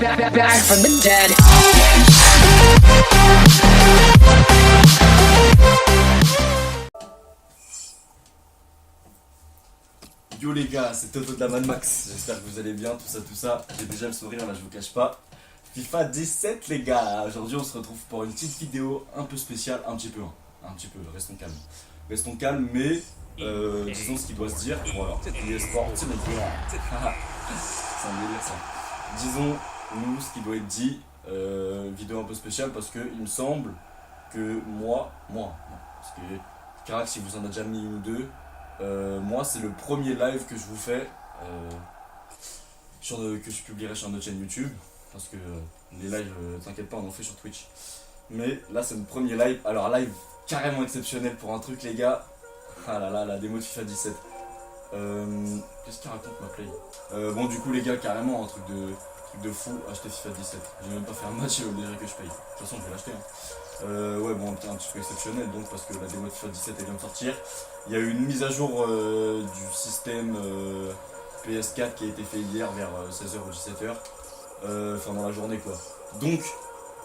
back from the dead. Yo les gars, c'est Toto de la Mad Max, j'espère que vous allez bien, tout ça, j'ai déjà le sourire là, je vous cache pas. FIFA 17 les gars, aujourd'hui on se retrouve pour une petite vidéo un peu spéciale, un petit peu, restons calmes. Restons calmes, mais disons ce qui doit se dire, voilà, e-sport, c'est un délire ça. Disons, nous, ce qui doit être dit, vidéo un peu spéciale parce que il me semble que moi, parce que Carac, si vous en avez déjà mis une ou deux, moi c'est le premier live que je vous fais, que je publierai sur notre chaîne YouTube, parce que les lives, t'inquiète pas, on en fait sur Twitch. Mais là c'est le premier live, alors live carrément exceptionnel pour un truc les gars. Ah là là, la démo de FIFA 17. Qu'est-ce qu'il raconte ma play? Bon du coup les gars, carrément un truc de fou, acheter FIFA 17. J'ai même pas fait un match déjà que je paye. De toute façon je vais l'acheter. Ouais bon, un petit peu exceptionnel donc, parce que la démo de FIFA 17 elle vient de sortir. Il y a eu une mise à jour du système PS4 qui a été fait hier vers 16h ou 17h. Enfin dans la journée quoi. Donc,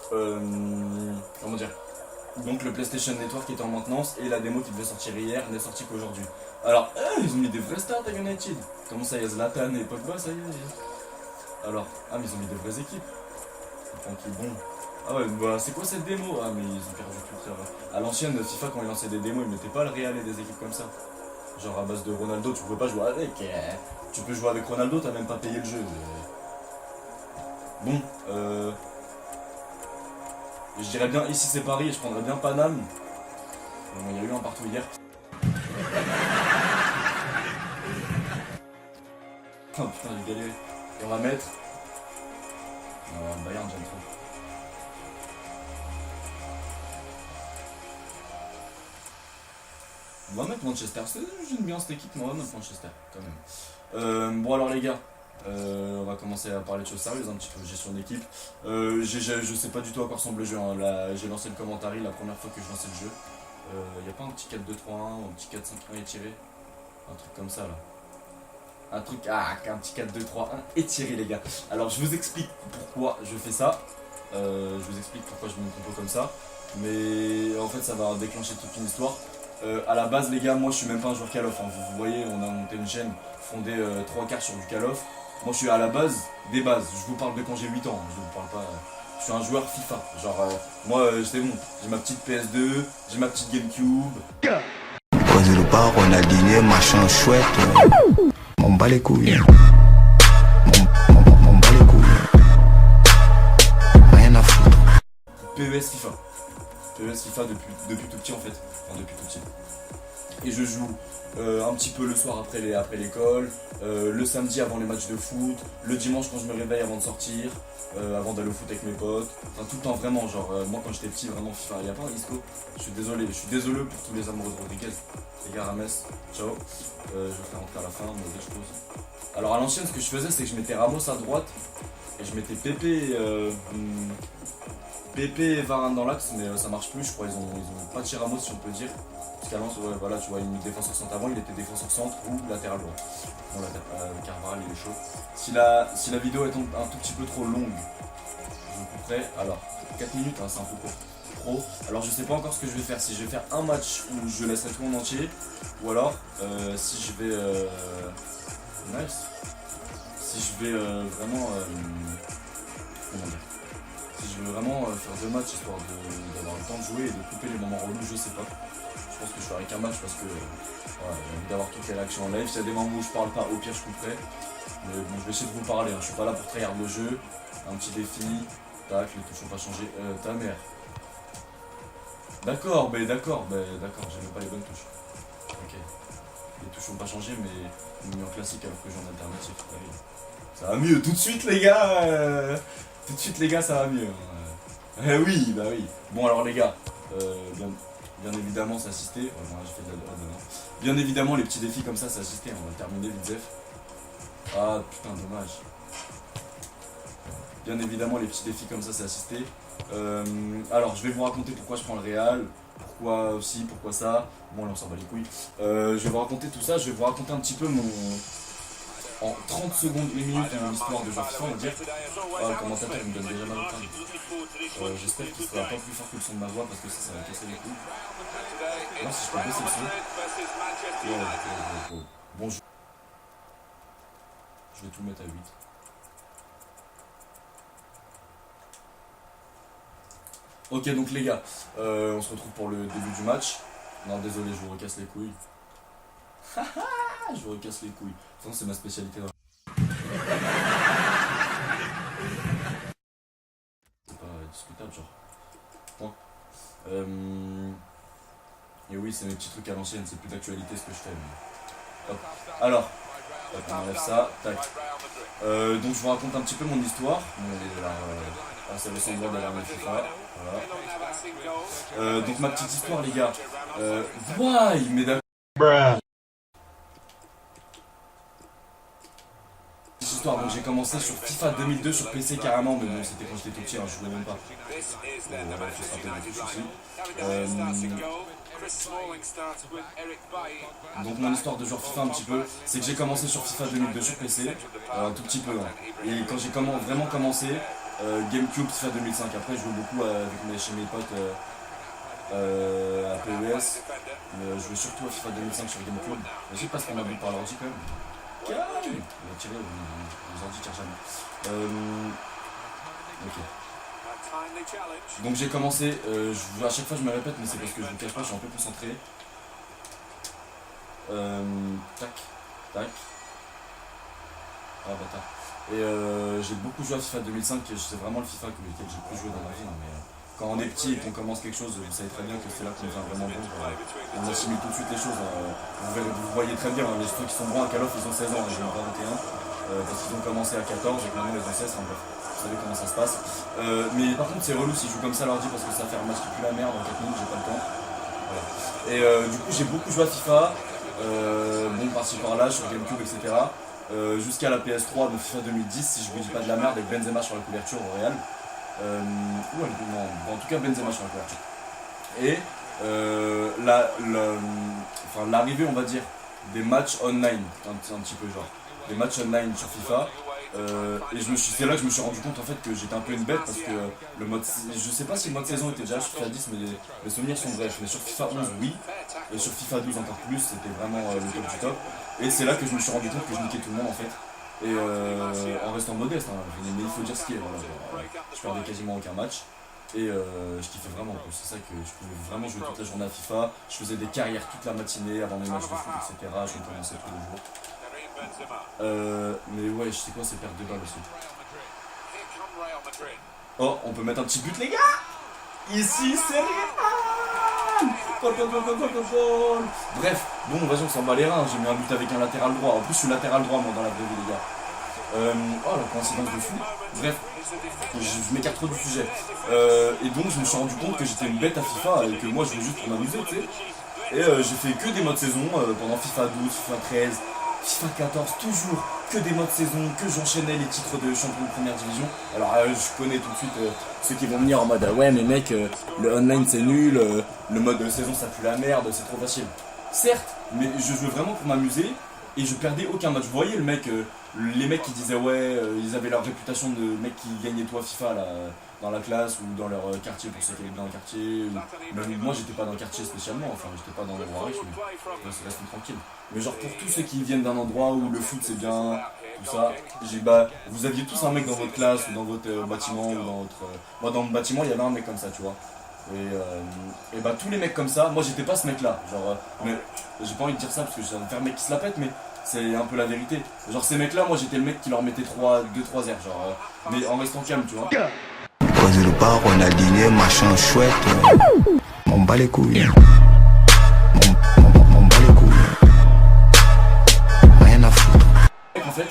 comment dire, donc le PlayStation Network était en maintenance et la démo qui devait sortir hier n'est sortie qu'aujourd'hui. Alors, ils ont mis des vrais stars à United. Comment ça, il y a Zlatan et Pogba, ça y est. Alors, mais ils ont mis des vraies équipes. Tranquille, bon. Ah ouais, bah c'est quoi cette démo? Ah mais ils ont perdu tout ça. À l'ancienne, FIFA quand ils lançaient des démos, ils mettaient pas le Real et des équipes comme ça. Genre à base de Ronaldo, tu peux pas jouer avec. Tu peux jouer avec Ronaldo, t'as même pas payé le jeu. Bon, je dirais bien ici c'est Paris et je prendrais bien Paname. Bon, il y a eu un partout hier. Oh putain, j'ai galéré. Et on va mettre. Bayern, j'aime trop. On va mettre Manchester. J'aime bien cette équipe, mais on va mettre Manchester quand même. Bon, alors les gars. On va commencer à parler de choses sérieuses, un petit peu gestion d'équipe. Je sais pas du tout à quoi ressemble le jeu. Hein. J'ai lancé le commentaire la première fois que je lançais le jeu. Y a pas un petit 4-2-3-1 ou un petit 4-5-1 étiré? Un truc comme ça là. Un petit 4-2-3-1 étiré les gars. Alors je vous explique pourquoi je fais ça. Je vous explique pourquoi je mets une compo comme ça. Mais en fait ça va déclencher toute une histoire. À la base les gars, moi je suis même pas un joueur Call of. Hein. Vous voyez, on a monté une chaîne fondée 3 quarts sur du Call of. Moi je suis à la base des bases. Je vous parle de quand j'ai 8 ans. Je vous parle pas. Je suis un joueur FIFA. Genre moi c'est bon. J'ai ma petite PS2, j'ai ma petite GameCube. Poser le bar, Ronaldinho, machin chouette. M'en bat les couilles. M'en bat les couilles. Rien à foutre. PES FIFA. PES FIFA depuis tout petit en fait. Enfin depuis tout petit. Et je joue un petit peu le soir après l'école, le samedi avant les matchs de foot, le dimanche quand je me réveille avant de sortir, avant d'aller au foot avec mes potes. Enfin tout le temps vraiment, genre moi quand j'étais petit vraiment FIFA. Il y a pas un Isco. Je suis désolé pour tous les amoureux de Rodriguez. Les gars, Rames, ciao. Je vais faire rentrer à la fin, mais je pose. Alors à l'ancienne, ce que je faisais, c'est que je mettais Ramos à droite et je mettais Pépé et Varane dans l'axe, mais ça marche plus, je crois. Ils ont pas de Ramos, si on peut dire. Parce qu'à l'ancienne, ouais, voilà, tu vois, il met défenseur centre avant, il était défenseur centre ou latéral droit. Bon, Carvajal, il est chaud. Si la vidéo est un tout petit peu trop longue, je vous couperai. Alors, 4 minutes, hein, c'est un peu court. Alors je sais pas encore ce que je vais faire, si je vais faire un match où je laisserai tout en entier, ou alors si je vais nice, si je vais vraiment comment dire, si je veux vraiment faire 2 matchs histoire d'avoir le temps de jouer et de couper les moments relous, je sais pas. Je pense que je ferai qu'un match parce que voilà, j'ai envie d'avoir toutes les réactions en live. S'il y a des moments où je parle pas, au pire je couperai. Mais bon, je vais essayer de vous parler, hein. Je suis pas là pour tryhard le jeu. Un petit défi, tac, les touches ont pas changé. Ta mère. D'accord, j'ai même pas les bonnes touches. Ok. Les touches n'ont pas changé, mais mis en classique alors que j'ai en alternative. Ça va mieux, tout de suite les gars. Tout de suite les gars, ça va mieux. Oui, bah oui. Bon alors les gars, bien évidemment c'est assisté. Ouais, bon, j'ai fait de la bien évidemment les petits défis comme ça c'est assisté. On va le terminer vite zef. Ah putain, dommage. Bien évidemment les petits défis comme ça c'est assisté. Alors je vais vous raconter pourquoi je prends le Real, pourquoi ça. Bon là on s'en bat les couilles. Je vais vous raconter tout ça, je vais vous raconter un petit peu en 30 secondes, 1 minute, une histoire de joueur FIFA, on va dire, ah, le commentateur il me donne déjà mal au crâne. J'espère qu'il sera pas plus fort que le son de ma voix parce que ça va casser les couilles. Non, si je peux baisser le son. Bon, je vais tout mettre à 8. Ok, donc les gars, on se retrouve pour le début du match. Non, désolé, je vous recasse les couilles. Je vous recasse les couilles. De toute façon, c'est ma spécialité. C'est pas discutable, genre. Point. Et oui, c'est mes petits trucs à l'ancienne, c'est plus d'actualité ce que je fais. Mais... Hop. Alors, hop, on enlève ça, tac. Donc je vous raconte un petit peu mon histoire. C'est le symbole de l'armée FIFA. Voilà. Donc ma petite histoire, les gars. Ouah, il met d'accord. Histoire, donc j'ai commencé sur FIFA 2002 sur PC carrément, mais bon, c'était quand j'étais tout petit, hein, je jouais même pas. Donc mon histoire de joueur FIFA un petit peu, c'est que j'ai commencé sur FIFA 2002 sur PC, un tout petit peu. Hein. Et quand j'ai vraiment commencé, GameCube, FIFA 2005, après je jouais beaucoup chez mes potes à PES, mais je jouais surtout à FIFA 2005 sur GameCube. Je sais pas ce qu'on a vu par l'ordi quand même. Il va tirer, les ordi tirent jamais. Ok. Donc j'ai commencé, à chaque fois je me répète, mais c'est parce que je vous cache pas, je suis un peu concentré. Tac, tac. Ah bâtard. Et j'ai beaucoup joué à FIFA 2005, c'est vraiment le FIFA lequel j'ai plus joué dans ma vie. Hein, mais quand on est petit et qu'on commence quelque chose, vous savez très bien que c'est là qu'on devient vraiment bon. On assimile tout de suite les choses. Vous voyez très bien, les trucs qui sont bons à Call of, ils ont 16 ans, ils n'ont pas 21. Parce qu'ils ont commencé à 14 et que maintenant ils ont 16, bref, vous savez comment ça se passe. Mais par contre c'est relou si je joue comme ça à l'ordi parce que ça fait un match qui pue la merde en 4 minutes, j'ai pas le temps. Voilà. Et du coup j'ai beaucoup joué à FIFA, bon par-ci par-là sur GameCube etc. Jusqu'à la PS3, donc FIFA 2010 si je vous dis pas de la merde avec Benzema sur la couverture au Real. Non, en tout cas Benzema sur la couverture. Et l'arrivée on va dire des matchs online, un petit peu genre. Des matchs online sur FIFA et c'est là que je me suis rendu compte en fait que j'étais un peu une bête parce que le mode, je sais pas si le mode saison était déjà sur FIFA 10 mais les souvenirs sont brefs, mais sur FIFA 11 oui et sur FIFA 12 encore plus, c'était vraiment le top du top et c'est là que je me suis rendu compte que je niquais tout le monde en fait et en restant modeste hein, mais il faut dire ce qui est, voilà, je perdais quasiment aucun match et je kiffais vraiment, c'est ça que je pouvais vraiment jouer toute la journée à FIFA, je faisais des carrières toute la matinée avant mes matchs de foot etc, je commençais tous les jours. Mais ouais, je sais quoi, c'est perte de balle aussi. Oh, on peut mettre un petit but, les gars. Ici, c'est Real. Bref, bon, vas-y, on s'en bat les reins. J'ai mis un but avec un latéral droit. En plus, je suis latéral droit, moi, dans la vraie vie, les gars. Oh, la coïncidence de fou. Bref, je m'écarte trop du sujet. Et donc, je me suis rendu compte que j'étais une bête à FIFA et que moi, je jouais juste pour m'amuser, tu sais. Et j'ai fait que des modes saison pendant FIFA 12, FIFA 13. FIFA 14, toujours que des modes saison, que j'enchaînais les titres de champion de première division. Alors je connais tout de suite ceux qui vont venir en mode ouais mais mec, le online c'est nul, le mode de saison ça pue la merde, c'est trop facile. Certes, mais je jouais vraiment pour m'amuser et je perdais aucun match. Vous voyez le mec, les mecs qui disaient ouais, ils avaient leur réputation de mecs qui gagnaient tout à FIFA là, dans la classe ou dans leur quartier pour ceux qui allaient dans le quartier. Même moi j'étais pas dans le quartier spécialement, enfin j'étais pas dans l'endroit riche, mais c'est resté tranquille. Mais genre pour tous ceux qui viennent d'un endroit où le foot c'est bien, tout ça, vous aviez tous un mec dans votre classe ou dans votre bâtiment ou dans votre... moi dans mon bâtiment il y avait un mec comme ça tu vois. Et tous les mecs comme ça, moi j'étais pas ce mec là, genre, mais j'ai pas envie de dire ça parce que ça va faire mec qui se la pète mais c'est un peu la vérité. Genre ces mecs là, moi j'étais le mec qui leur mettait 2-3 airs, genre, mais en restant calme tu vois. Poser le bar, Ronaldinho, machin chouette. M'en bat les couilles. M'en bat les couilles. Rien à foutre. En fait,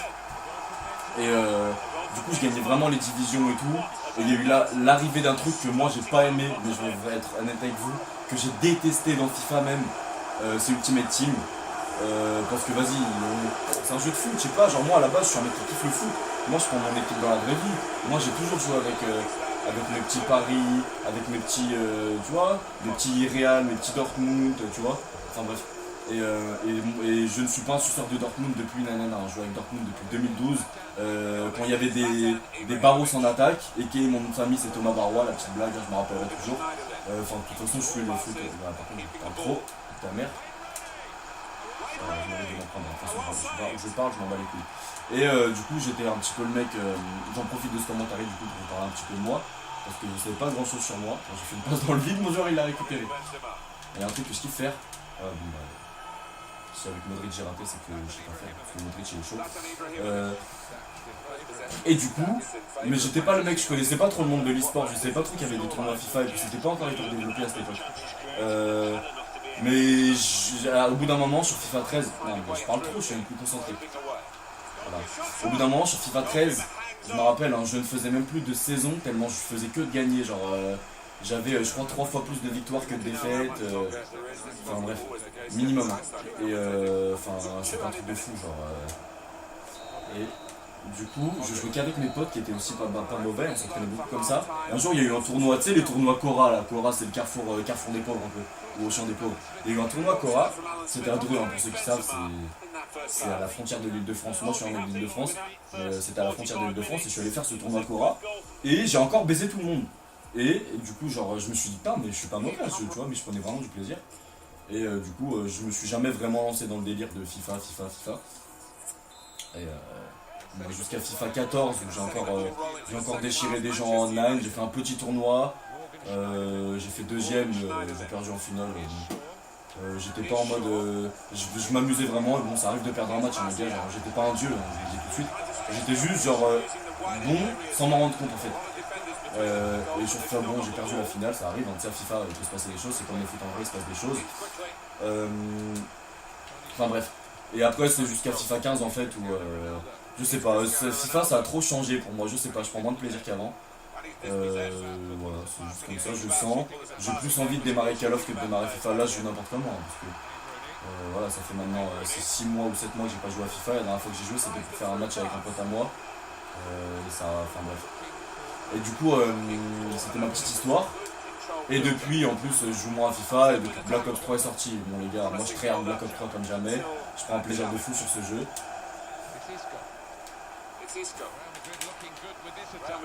et du coup je gagnais vraiment les divisions et tout. Et il y a eu l'arrivée d'un truc que moi j'ai pas aimé, mais je vais être honnête avec vous, que j'ai détesté dans FIFA même, c'est Ultimate Team. Parce que vas-y, c'est un jeu de foot, je sais pas, genre moi à la base je suis un mec qui kiffe le foot. Moi je prends mon équipe dans la vraie vie. Moi j'ai toujours joué avec mes petits Paris, avec mes petits, tu vois, mes petits Real, mes petits Dortmund, tu vois. Enfin bref. Et je ne suis pas un suceur de Dortmund depuis nanana. Je joue avec Dortmund depuis 2012. Quand il y avait des Barros en attaque, et que mon nom de famille c'est Thomas Barrois, la petite blague, je me rappellerai toujours. Enfin, de toute façon, je suis le foot. Par contre, je parle trop. Ta mère. Je m'arrête de m'en prendre. De toute façon, je parle, je m'en bats les couilles. Et du coup, j'étais un petit peu le mec. J'en profite de ce commentaire du coup pour vous parler un petit peu de moi. Parce que je ne savais pas grand chose sur moi. Quand j'ai fait une passe dans le vide, mon joueur il l'a récupéré. Il y a un truc que je kiffe faire. Si avec Modric j'ai raté, c'est que je sais pas faire. Parce que Modric il est chaud. Et du coup, mais j'étais pas le mec, je connaissais pas trop le monde de l'e-sport. Je savais pas trop qu'il y avait des tournois FIFA et puis c'était pas encore hyper développé à cette époque. Mais au bout d'un moment sur FIFA 13, non, je parle trop, je suis un peu concentré. Voilà. Au bout d'un moment sur FIFA 13, je me rappelle, hein, je ne faisais même plus de saison tellement je faisais que de gagner. Genre, j'avais, je crois, 3 fois plus de victoires que de défaites. Enfin bref, minimum. Et enfin, c'est pas un truc de fou, genre. Et du coup, je jouais qu'avec mes potes qui étaient aussi pas mauvais, on s'entraînait beaucoup comme ça. Et un jour, il y a eu un tournoi, tu sais, les tournois Cora là. Cora, c'est le carrefour des pauvres un peu, ou Ocean des pauvres. Il y a eu un tournoi Cora, c'était à Dreux, hein, pour ceux qui savent, c'est à la frontière de l'Île-de-France. Moi, je suis en Île-de-France, c'était à la frontière de l'Île-de-France et je suis allé faire ce tournoi Cora. Et j'ai encore baisé tout le monde. Et du coup, genre, je me suis dit, putain, mais je suis pas mauvais, tu vois, mais je prenais vraiment du plaisir. Et du coup, je me suis jamais vraiment lancé dans le délire de FIFA. Et jusqu'à FIFA 14, où j'ai encore déchiré des gens en online. J'ai fait un petit tournoi, j'ai fait deuxième, j'ai perdu en finale. J'étais pas en mode. Je m'amusais vraiment, et bon, ça arrive de perdre un match, hein, les gars, genre, j'étais pas un dieu, hein, je le dis tout de suite. J'étais juste, genre, bon, sans m'en rendre compte en fait. Et sur FIFA, bon, j'ai perdu la finale, ça arrive, hein, tu sais, à FIFA, il peut se passer des choses, c'est comme le foot en vrai, il se passe des choses. Enfin bref. Et après, c'est jusqu'à FIFA 15 en fait, où je sais pas, FIFA ça a trop changé pour moi, je sais pas, je prends moins de plaisir qu'avant. Voilà, c'est juste comme ça, je sens. J'ai plus envie de démarrer Call of que de démarrer FIFA. Là, je joue n'importe comment, hein, parce que voilà, ça fait maintenant 6 mois ou 7 mois que j'ai pas joué à FIFA. Et la dernière fois que j'ai joué, c'était pour faire un match avec un pote à moi. Et ça, enfin bref. Et du coup, c'était ma petite histoire. Et depuis, en plus, je joue moins à FIFA. Et depuis que Black Ops 3 est sorti, bon les gars, moi je crée un Black Ops 3 comme jamais. Je prends un plaisir de fou sur ce jeu.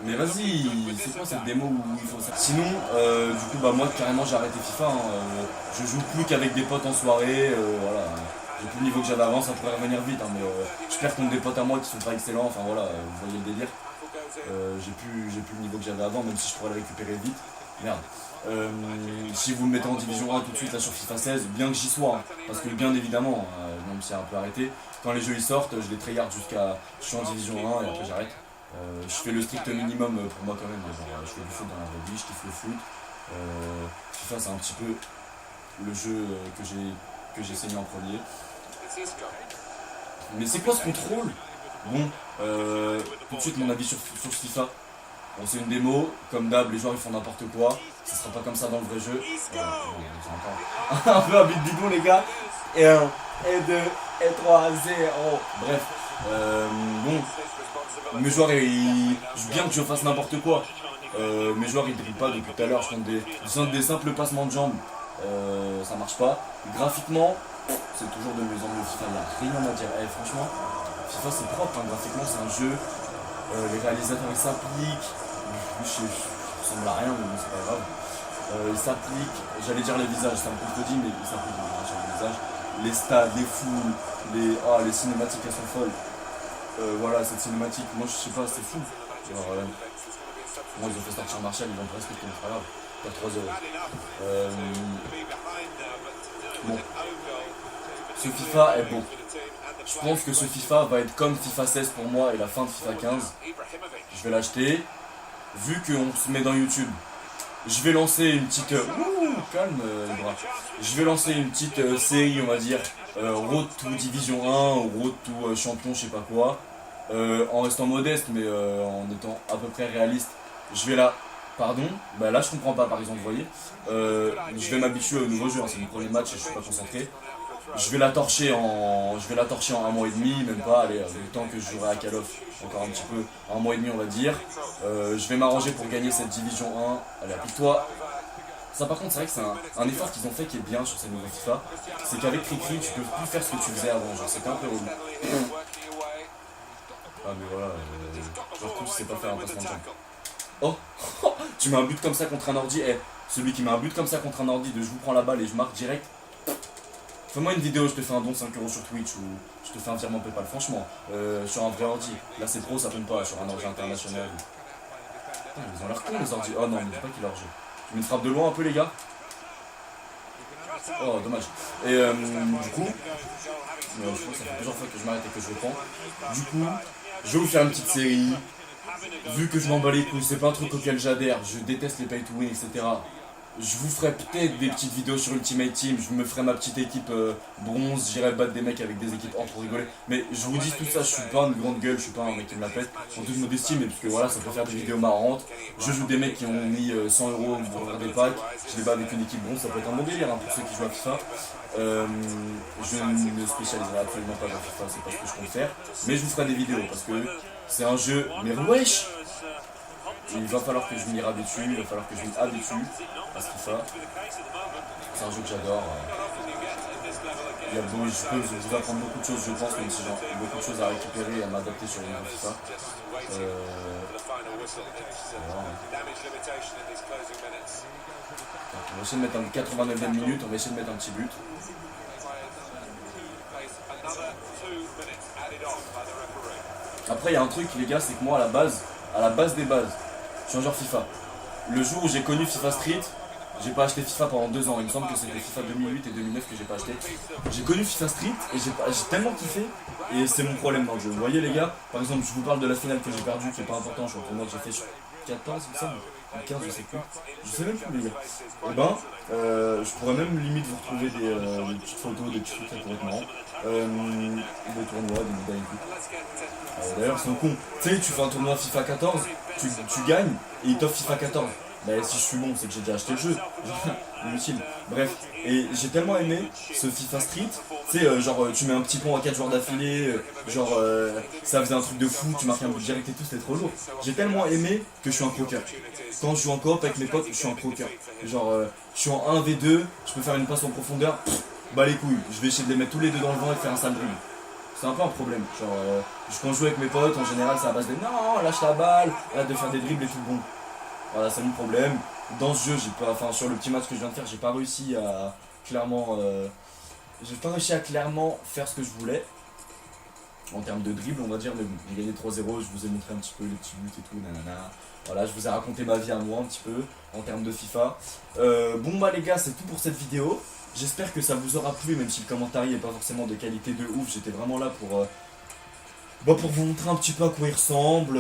Mais vas-y, c'est quoi cette démo où il faut ça? Sinon, du coup, bah moi carrément j'ai arrêté FIFA. Hein, je joue plus qu'avec des potes en soirée. Voilà, j'ai plus le niveau que j'avais avant, ça pourrait revenir vite. Hein, mais je perds contre des potes à moi qui sont pas excellents. Enfin voilà, vous voyez le délire. J'ai plus le niveau que j'avais avant, même si je pourrais le récupérer vite. Merde. Si vous me mettez en division 1 tout de suite là sur FIFA 16, bien que j'y sois, hein, parce que bien évidemment, même si c'est un peu arrêté, quand les jeux ils sortent, je les tryhard jusqu'à. Je suis en division 1 et après j'arrête. Je fais le strict minimum pour moi quand même, genre, je fais du foot dans la vraie vie, je kiffe le foot. FIFA c'est un petit peu le jeu que j'ai saigné en premier. Mais c'est quoi ce contrôle? Bon, tout de suite mon avis sur FIFA. Bon, c'est une démo, comme d'hab, les joueurs ils font n'importe quoi, ça sera pas comme ça dans le vrai jeu. C'est un peu un beat bidon les gars. Et 1, et 2, et 3, 0. Bref, bon, mes joueurs ils. Bien que je fasse n'importe quoi, mes joueurs ils dribblent pas depuis tout à l'heure, je tente des simples passements de jambes, ça marche pas. Graphiquement, c'est toujours de mieux en mieux. FIFA, il n'y a rien à dire. Franchement, FIFA c'est propre, hein, graphiquement c'est un jeu. Les réalisateurs ils s'appliquent. Je ressemble à rien, mais bon, c'est pas grave. Ils s'appliquent, j'allais dire les visages, c'est un peu trop dit, mais ils s'appliquent sur les visages. Les stades, les foules, les cinématiques elles sont folles. Voilà, cette cinématique, moi je sais pas, c'est fou. Genre, moi ils ont fait sortir Martial, ils vont presque, c'est pas grave. Pas 3-0. Bon. Ce FIFA est bon. Je pense que ce FIFA va être comme FIFA 16 pour moi et la fin de FIFA 15. Je vais l'acheter. Vu qu'on se met dans YouTube, je vais lancer une petite. Calme les bras. Je vais lancer une petite série, on va dire. Road to Division 1 ou Road to Champion, je sais pas quoi. En restant modeste, mais en étant à peu près réaliste. Je vais là. Pardon, bah là je comprends pas par exemple, vous voyez. Je vais m'habituer au nouveau jeu, hein, c'est mon premier match et je suis pas concentré. Je vais la torcher en 1 mois et demi, même pas, allez, le temps que je jouerai à Call of, encore un petit peu, 1 mois et demi on va dire. Je vais m'arranger pour gagner cette division 1. Allez, applique-toi. Ça par contre c'est vrai que c'est un effort qu'ils ont fait qui est bien sur cette nouvelle FIFA. C'est qu'avec Cricri tu peux plus faire ce que tu faisais avant, genre c'était un peu relou. Ah mais voilà, genre tu sais pas faire un passement de jambe. Oh tu mets un but comme ça contre un ordi, celui qui met un but comme ça contre un ordi de je vous prends la balle et je marque direct. Fais-moi une vidéo, je te fais un don de 5 € sur Twitch ou je te fais un virement PayPal, franchement, sur un vrai ordi. Là c'est pro, ça tombe pas, sur un ordi international. Putain, ils ont l'air cons les ordi. Oh non, mais dis pas qu'il a hors-jeu. Tu mets une frappe de loin un peu les gars. Oh dommage. Et du coup, je crois que ça fait plusieurs fois que je m'arrête et que je reprends. Du coup, je vais vous faire une petite série. Vu que je m'en bats les couilles, c'est pas un truc auquel j'adhère, je déteste les pay to win, etc. Je vous ferai peut-être des petites vidéos sur Ultimate Team, je me ferai ma petite équipe bronze, j'irai battre des mecs avec des équipes or pour rigoler. Mais je vous dis tout ça, je suis pas une grande gueule, je suis pas un mec qui me la pète, en toute modestie, mais parce que voilà, ça peut faire des vidéos marrantes. Je joue des mecs qui ont mis 100 € pour faire des packs, je les bats avec une équipe bronze, ça peut être un bon délire pour ceux qui jouent à FIFA. Je ne me spécialiserai absolument pas dans FIFA, c'est pas ce que je compte faire, mais je vous ferai des vidéos parce que c'est un jeu, mais wesh! Il va falloir que je m'y dessus, il va falloir que je m'y dessus, à ce FIFA. C'est un jeu que j'adore. Il y a beau, je peux vous apprendre beaucoup de choses, je pense, même si j'ai beaucoup de choses à récupérer et à m'adapter sur le nouveau FIFA. Voilà. On va essayer de mettre un 89e minute, on va essayer de mettre un petit but. Après il y a un truc les gars, c'est que moi à la base des bases, je suis un joueur FIFA. Le jour où j'ai connu FIFA Street, j'ai pas acheté FIFA pendant 2 ans, il me semble que c'était FIFA 2008 et 2009 que j'ai pas acheté. J'ai connu FIFA Street et j'ai tellement kiffé et c'est mon problème dans le jeu. Vous voyez les gars, par exemple je vous parle de la finale que j'ai perdue, qui est pas important, je suis au tournoi que j'ai fait sur 14 il me semble, 15 je sais plus, je sais même plus les gars. Et ben, je pourrais même limite vous retrouver des petites photos, des petits trucs, ça pourrait être marrant. Des tournois, des médailles et tout. D'ailleurs ils sont cons, tu sais tu fais un tournoi FIFA 14, tu gagnes et ils t'offrent FIFA 14. Bah si je suis bon c'est que j'ai déjà acheté le jeu, inutile. Bref, et j'ai tellement aimé ce FIFA Street, tu sais genre tu mets un petit pont à 4 joueurs d'affilée, genre ça faisait un truc de fou, tu marquais un but direct et tout, c'était trop lourd. J'ai tellement aimé que je suis un croqueur. Quand je joue en coop avec mes potes, je suis un croqueur. Genre je suis en 1v2, je peux faire une passe en profondeur, bah les couilles, je vais essayer de les mettre tous les deux dans le vent et faire un sale dribble. C'est un peu un problème, genre quand je joue avec mes potes, en général c'est à base de non, lâche la balle, arrête de faire des dribbles et tout bon. Voilà, c'est mon problème. Dans ce jeu, sur le petit match que je viens de faire, j'ai pas réussi à clairement faire ce que je voulais. En termes de dribble, on va dire, mais bon, j'ai gagné 3-0, je vous ai montré un petit peu les petits buts et tout, nanana. Voilà, je vous ai raconté ma vie à moi un petit peu, en termes de FIFA. Bon bah les gars, c'est tout pour cette vidéo. J'espère que ça vous aura plu, même si le commentaire n'est pas forcément de qualité de ouf. J'étais vraiment là pour vous montrer un petit peu à quoi il ressemble,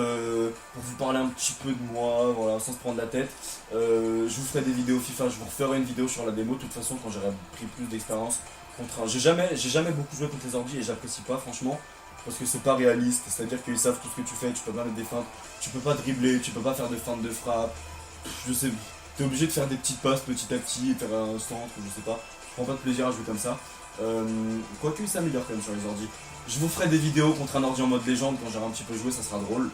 pour vous parler un petit peu de moi, voilà, sans se prendre la tête. Je vous ferai des vidéos FIFA, je vous referai une vidéo sur la démo, de toute façon quand j'aurai pris plus d'expérience. J'ai jamais beaucoup joué contre les ordi et j'apprécie pas franchement, parce que c'est pas réaliste, c'est-à-dire qu'ils savent tout ce que tu fais, tu peux pas mettre des feintes, tu peux pas dribbler, tu peux pas faire de feintes de frappe, je sais, t'es obligé de faire des petites passes petit à petit, faire un centre, je sais pas, je prends pas de plaisir à jouer comme ça. Quoique il s'améliore quand même sur les ordi. Je vous ferai des vidéos contre un ordi en mode légende quand j'aurai un petit peu joué, ça sera drôle.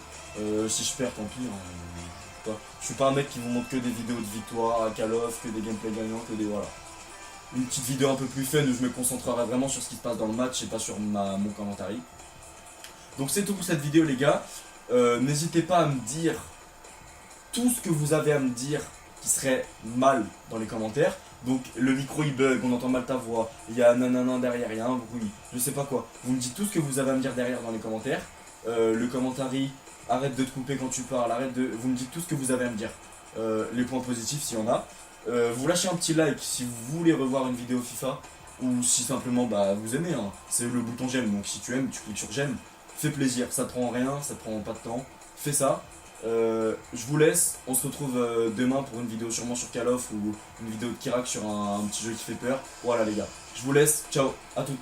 Si je perds, tant pis. Je suis pas un mec qui vous montre que des vidéos de victoire à Call of, que des gameplays gagnants, que des voilà. Une petite vidéo un peu plus fun où je me concentrerai vraiment sur ce qui se passe dans le match et pas sur mon commentaire. Donc c'est tout pour cette vidéo les gars. N'hésitez pas à me dire tout ce que vous avez à me dire qui serait mal dans les commentaires. Donc le micro il bug, on entend mal ta voix, il y a nanana derrière, il y a un bruit, je sais pas quoi. Vous me dites tout ce que vous avez à me dire derrière dans les commentaires. Le commentaire, arrête de te couper quand tu parles, vous me dites tout ce que vous avez à me dire. Les points positifs s'il y en a. Vous lâchez un petit like si vous voulez revoir une vidéo FIFA. Ou si simplement vous aimez, hein. C'est le bouton j'aime, donc si tu aimes, tu cliques sur j'aime. Fais plaisir, ça te prend rien, ça te prend pas de temps. Fais ça. Je vous laisse, on se retrouve demain pour une vidéo sûrement sur Call of ou une vidéo de Kirak sur un petit jeu qui fait peur. Voilà les gars, je vous laisse, ciao, à toutes.